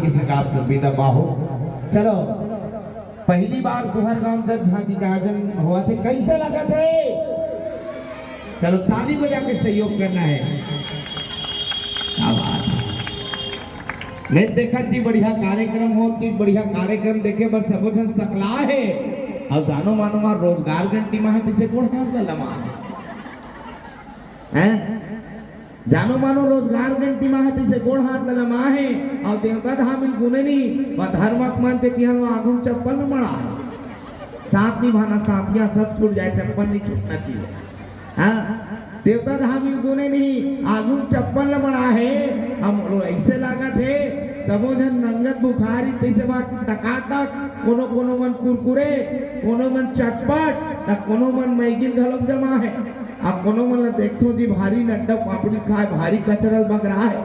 के संग आप सब भी दबाओ। चलो पहली बार तुहर गांव 10 झांकी का आयोजन हुआ थे, कैसे लगा थे? चलो ताली बजा के सहयोग करना है। क्या बात है, मैं देखा थी बढ़िया कार्यक्रम हो कि बढ़िया कार्यक्रम देखे बर सबो जन सकला है और जानो मानो मार रोजगार घंटी में है कौन हार लमान है, जानो मानो रोजगार घंटी में है कौन हाथ लमा है और देवता धामिल गुने नहीं व धर्मक मन से तिहां आगुन चप्पल न मड़ा साथ निभाना, साथियां सब छूट जाए, चप्पल नहीं छूटना चाहिए। हाँ देवता धामिल गुने नहीं आगुन चप्पल न मड़ा है। हम ऐसे लागा थे सबो जन रंगत बुखारी तैसे बात टकाटक, कोनो कोनो मन कुरकुरे, कोनो मन चटपट, कोनो मन मैगी घलोक जमा है। अब कोनो मन देखो जी भारी नड्डा पापड़ी खाए, भारी कचरल बग रहा है।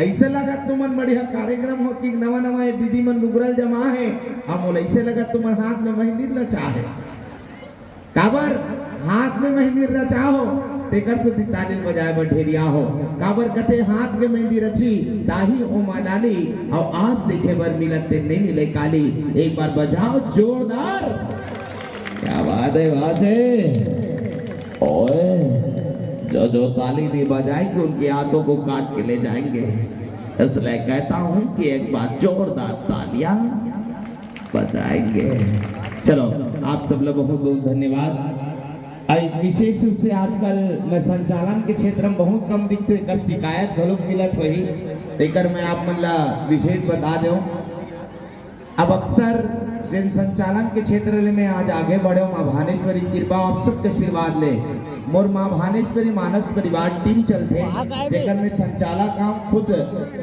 ऐसे लगा तुमन बढ़िया कार्यक्रम हो कि नवा नवा दीदी मन नुगरल जमा है। अब ऐसे लगा तुमन हाथ में मेहंदी रचा है, काबर हाथ में मेहंदी रचाओ तेकर तो ताली बजाए बढ़ेरिया हो, काबर कते हाथ में मेहंदी रची दाही ओ मालाली और आज देखे बर मिलत ते नहीं मिले काली। एक बार बजाओ जोरदार। क्या बात है, बात है। ओए जो ताली नहीं बजाएंगे उनके हाथों को काट के ले जाएंगे, इसलिए कहता हूं कि एक बार जोरदार तालियां बजाएंगे। चलो आप सब लोग बहुत बहुत धन्यवाद। विशेष रूप से आजकल मैं संचालन के क्षेत्र में बहुत कम दिखते एक शिकायत घलोक मिलत वही लेकर मैं आप मन ला विशेष बता दूं। अब अक्सर जिन संचालन के क्षेत्र में आज आगे बढ़े माँ भानेश्वरी कृपा आप सबके आशीर्वाद ले मोर माँ भानेश्वरी मानस परिवार टीम चलते लेकर मैं संचालक काम खुद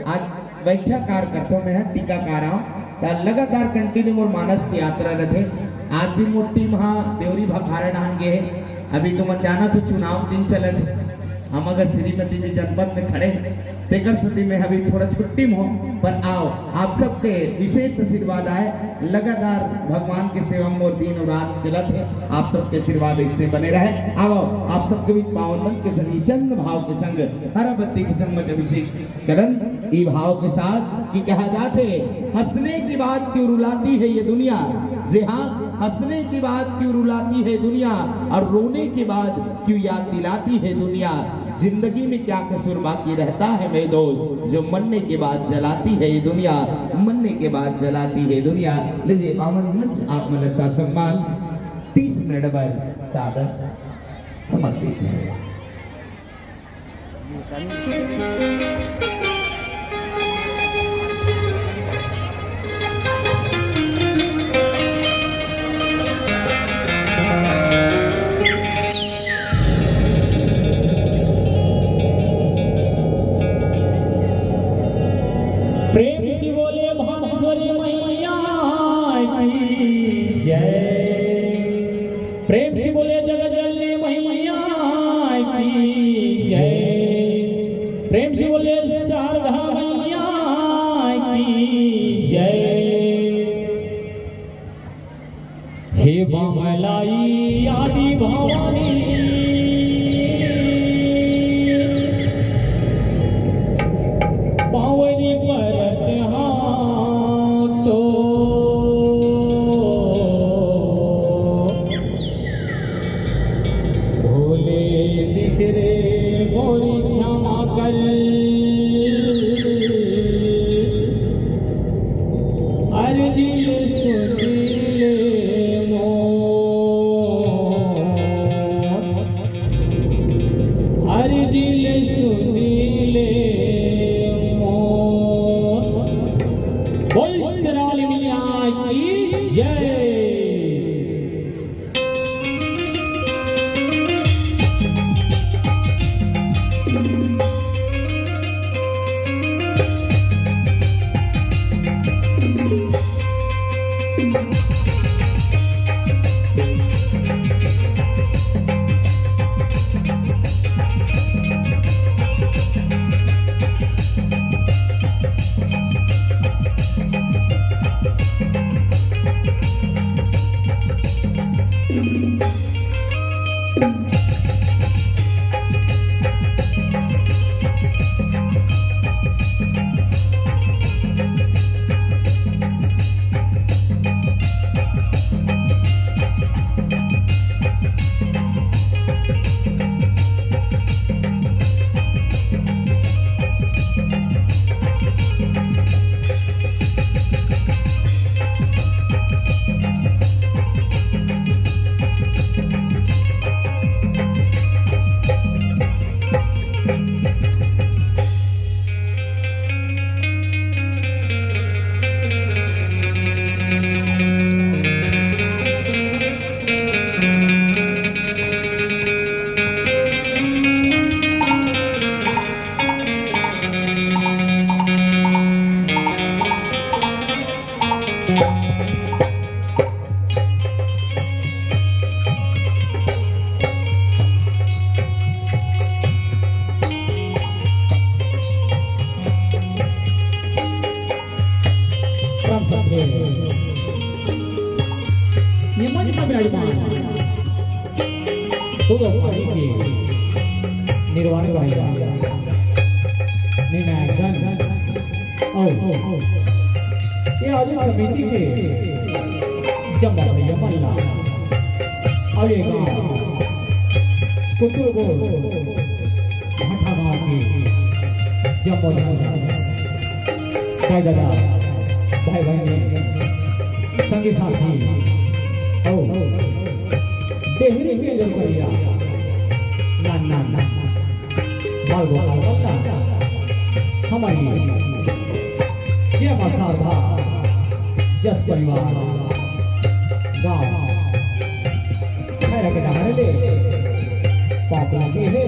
आज व्याख्या कार्य करता मैं टीकाकार लगातार कंटिन्यू मोर मानस की यात्रा रहे। आज भी मोर टीम हाँ देवरी भखारा डान गे। अभी तुम जाना तो चुनाव दिन चलन, हम अगर श्रीमती जी जनपद में खड़े तेकर स्थिति में अभी थोड़ा छुट्टी में हो, पर आओ आप सबके विशेष आशीर्वाद आए। लगातार भगवान की सेवा में दिन और रात चलत है, आप सबके आशीर्वाद इसमें बने रहे। आओ आप सबके बीच पावन मन के संग चंद भाव के संग हरबत्ती के संग मत अभिषेक करन ई भाव के साथ कि कहा जाते हंसने की बात क्यों रुलाती है ये दुनिया, जी हाँ हंसने की बात क्यों रुलाती है दुनिया और रोने के बाद क्यों याद दिलाती है दुनिया। जिंदगी में क्या कसूर बाकी रहता है मेरे दोस्त, जो मरने के बाद जलाती है ये दुनिया, मरने के बाद जलाती है दुनिया। लीजिए पावन मंच आप मन सा सम्मान 30 मिनट पर सादर समर्पित है। प्रेम से बोले भानेश्वरी मैया की जय, प्रेम से बोले जगजननी मैया की जय, प्रेम से बोले शारदा मैया की जय। हे बमलाई आदि भवानी पावनी परत हाथो, भोले बिसरे मोरी क्षमा कर, अर्जिल सुनिले मोर, अर्जिल सुनिले बोल सराली मिया की जय। સાથે ये मंच पर विराजमान तो भाई के निर्वाण भाई निर्णायक ये आज समिति के जम्मा भैया मल्ला और ये कुतुल बोल हठाना की जम्मो भाई दादा भाई भाई संगी साथी देहरी के जो करिया ना बाल बोला हमारी ये मसाल था जस परिवार गाँव मेरा के डाले ले पापा के है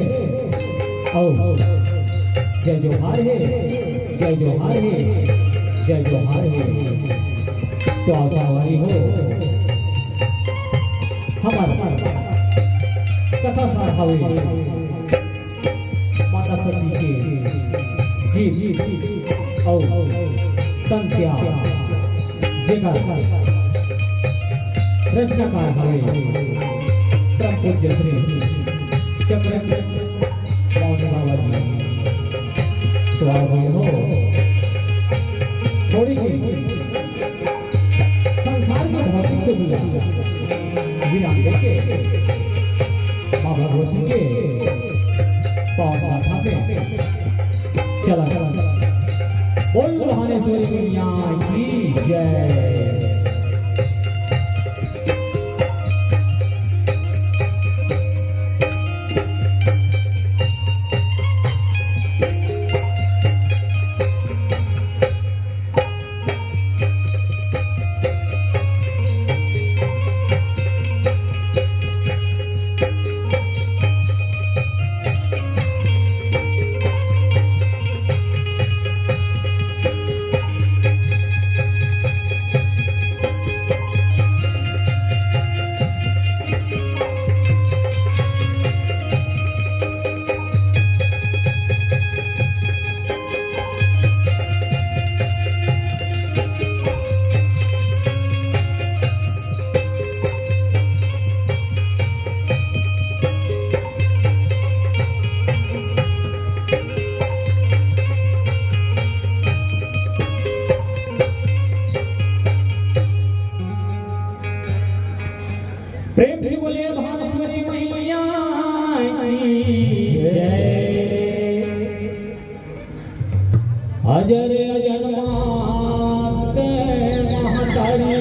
जय जोहार है जय जोहार है जय जोहार है तो आवारी हो हमारा कथा साधावे माता सती के जीत और संत्या जगह रचनाकार हवे परम पूज्य श्री चक्र मौन बाबा जी तो आवारी हो थोड़ी सी संसार की भौतिक से बुला विराम देके माँ भगवती के पाँव माथा पे चला बोल महानेश्वरी मैया की जय। प्रेम से बोलिए भानेश्वरी मैया की जय। अजर अजन्मात महातारी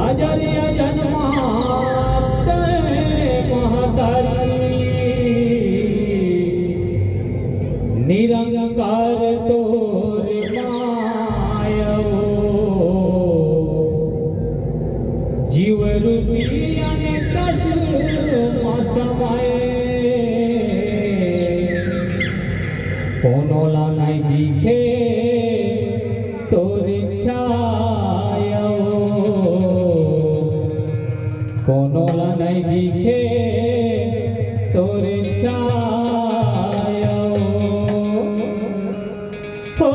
अजर अजन्मात महातारी निरंकार तोरे जीव रूपी कोनोला नहीं दिखे तोरे छाया कोनोला नहीं दिखे तोरे छाया हो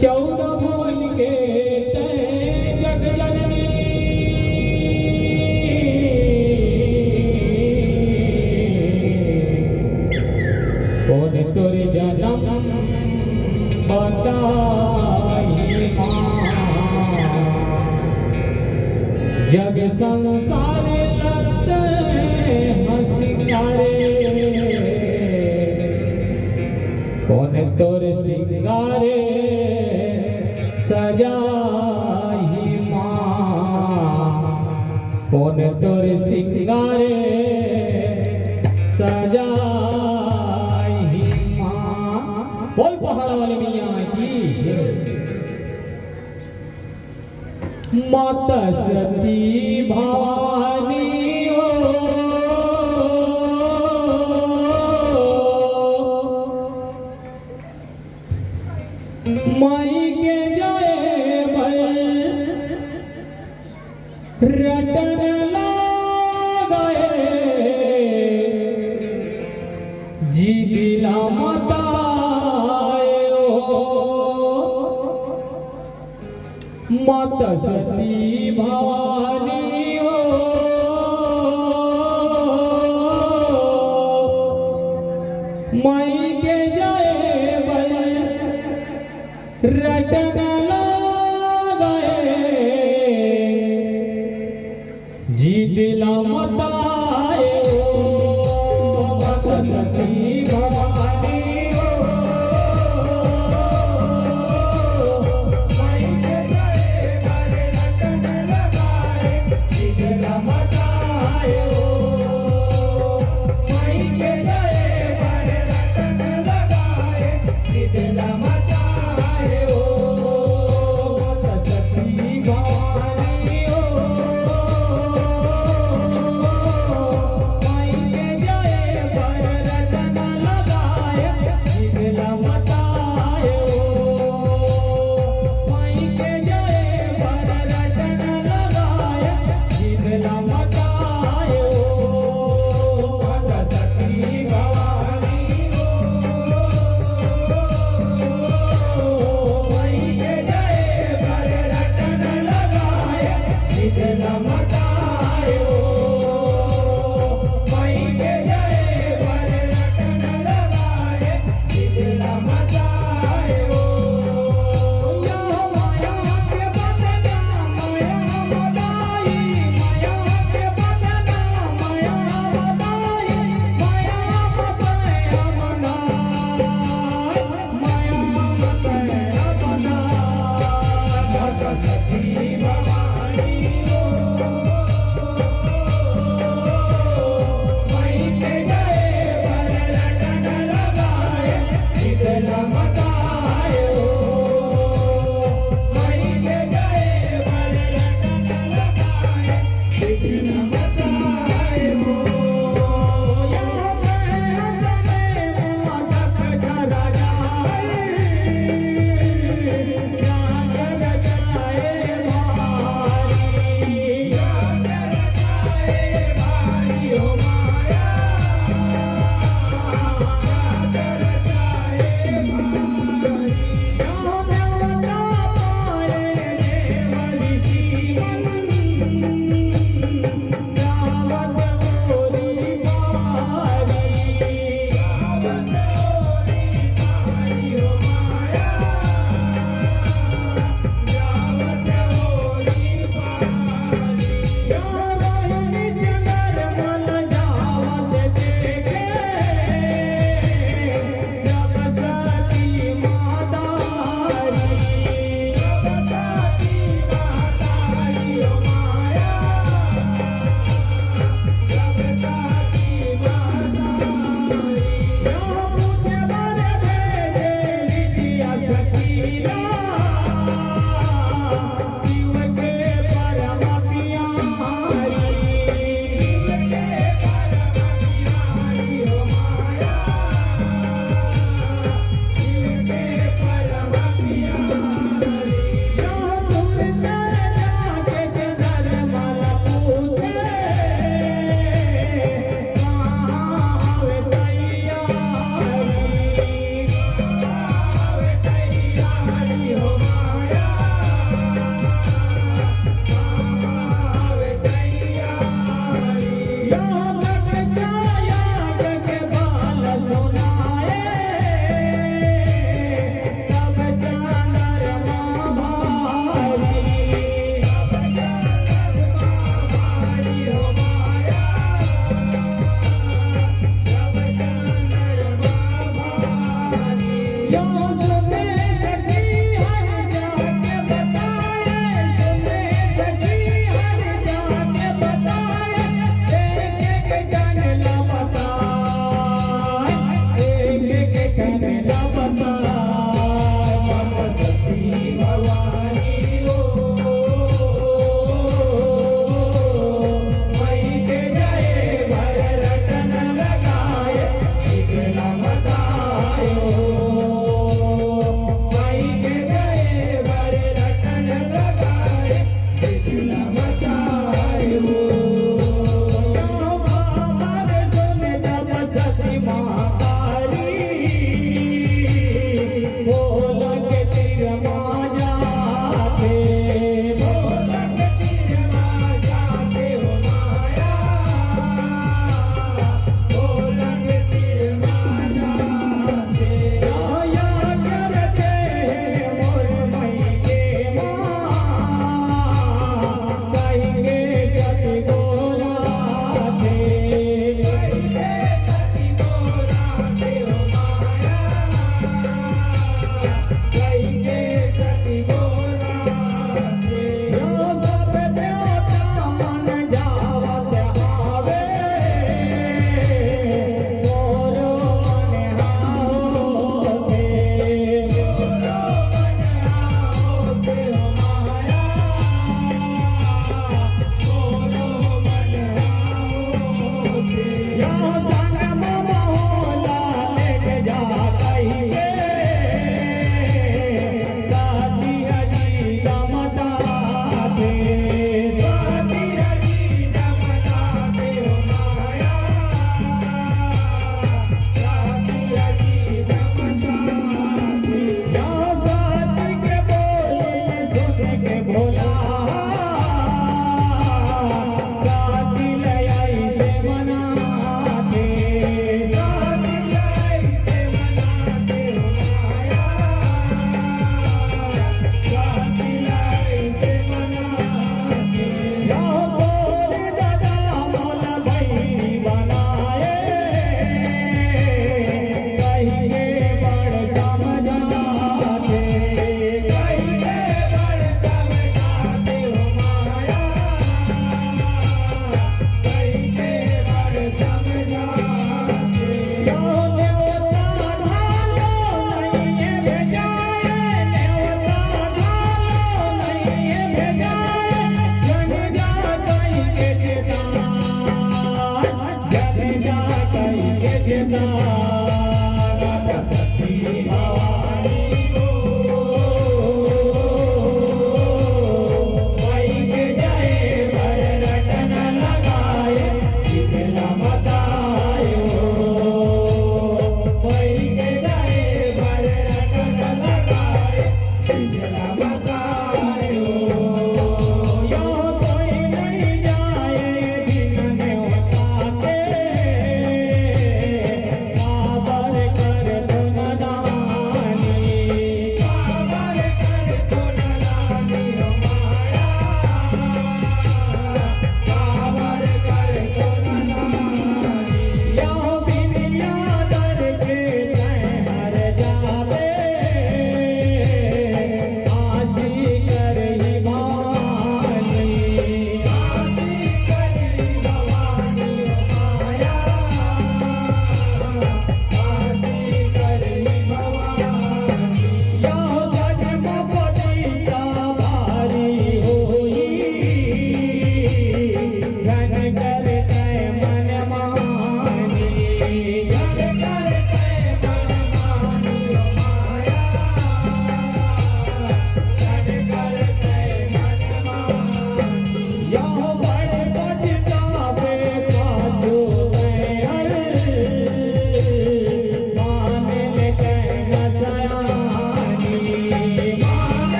चौदह भुवन के जग जननी कौन तोरे जन्म बताई जग संसार लगते हंसियारे कौन तोरे सिंगारे सजाही माँ कौन तोरे सिंगारे सजाही माँ बोल पहाड़ वाले मियाँ की जय। माता सती भवानी हो माई के जाए रटन लगाए माता सती भवानी हो माई के जाए बल रटन गए जी दिला मताए हो माता सती भवानी हो माई के जाए बल रटन लगाए जी दिला मताए हो माई के जाए बल रटन लगाए जी दिला मताए हो माता सती भवानी हो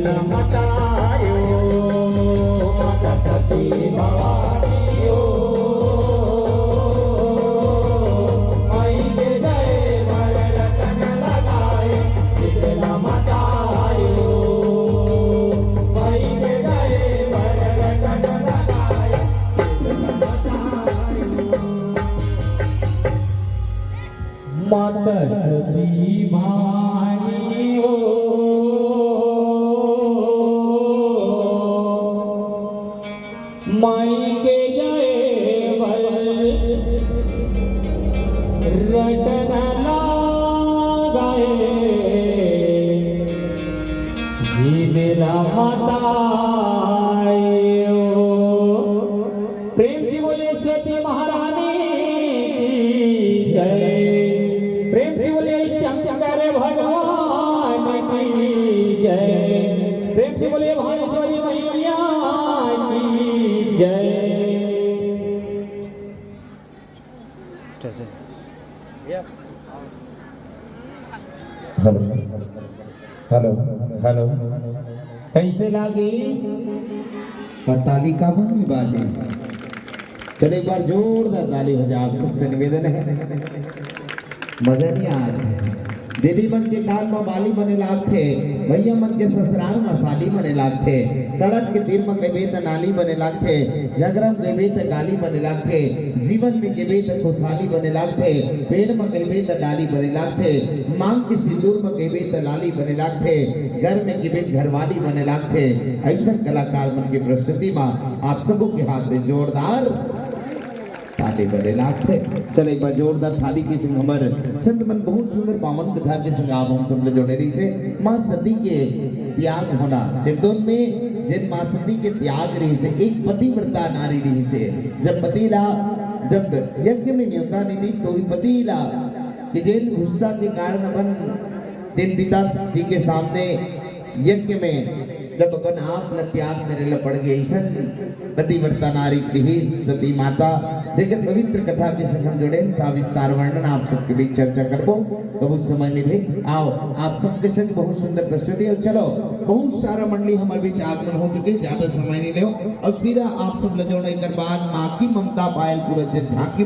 न मटायो माता सती भवानी हो माई के जय भर रतन लगाए चित न मटायो माई के जय भर रतन लगाए चित न मटायो माता सती भवानी हो माई के जय भर रटन लगाए जीवेला माता प्रेम से बोले सती महारानी की जय प्रेम से बोले शंकर भगवान की जय प्रेम से बोले भानेश्वरी मैया की जय हेलो हेलो कैसे लागी ताली का बनी बाजे चलो एक बार जोरदार ताली हो जाए। आप सबसे निवेदन है मजा नहीं आ रहा दीदी मन के काल में बाली बने लागथे भैया मन के ससुराल में साली बने लागथे सड़क के तीर में गबे त नाली बने लागथे झगड़ा में गबे त गाली बने लागथे जीवन में गबे त खुशहाली बने लागथे पेड़ में गबे त डाली बने लागथे मांग के सिंदूर में गबे त लाली बने लागथे घर में गबे घरवाली बने लागथे ऐसा कलाकार मन की प्रस्तुति में आप सबों के हाथ में जोरदार ताली बने लागथे। चल एक बार जोरदार थाली की संग हमर संत मन बहुत सुंदर पावन कथा के संग आप हम सब जोड़े रही से माँ सती के त्याग होना सिरदोन में जिन माँ सती के त्याग रही से एक पतिव्रता नारी रही से जब पतिला जब यज्ञ में न्योता निधि तो पतिला कि जिन गुस्सा के कारण अपन दिन पिता सती के सामने यज्ञ में जब अपन आप न त्याग मेरे ल पड़ गए ऐसा पतिव्रता नारी रही सती माता लेकिन पवित्र कथा के संग हम जुड़े विस्तार वर्णन आप सबके बीच चर्चा करबो बहुत समय मिले आओ आप सबके संग बहुत सुंदर प्रस्तुति और चलो बहुत सारा मंडली हमारे बीच आगमन हो चुके ज्यादा समय नहीं ले और सीधा आप सब लजोड़े कर बाद माँ की ममता पायल पूरा झांकी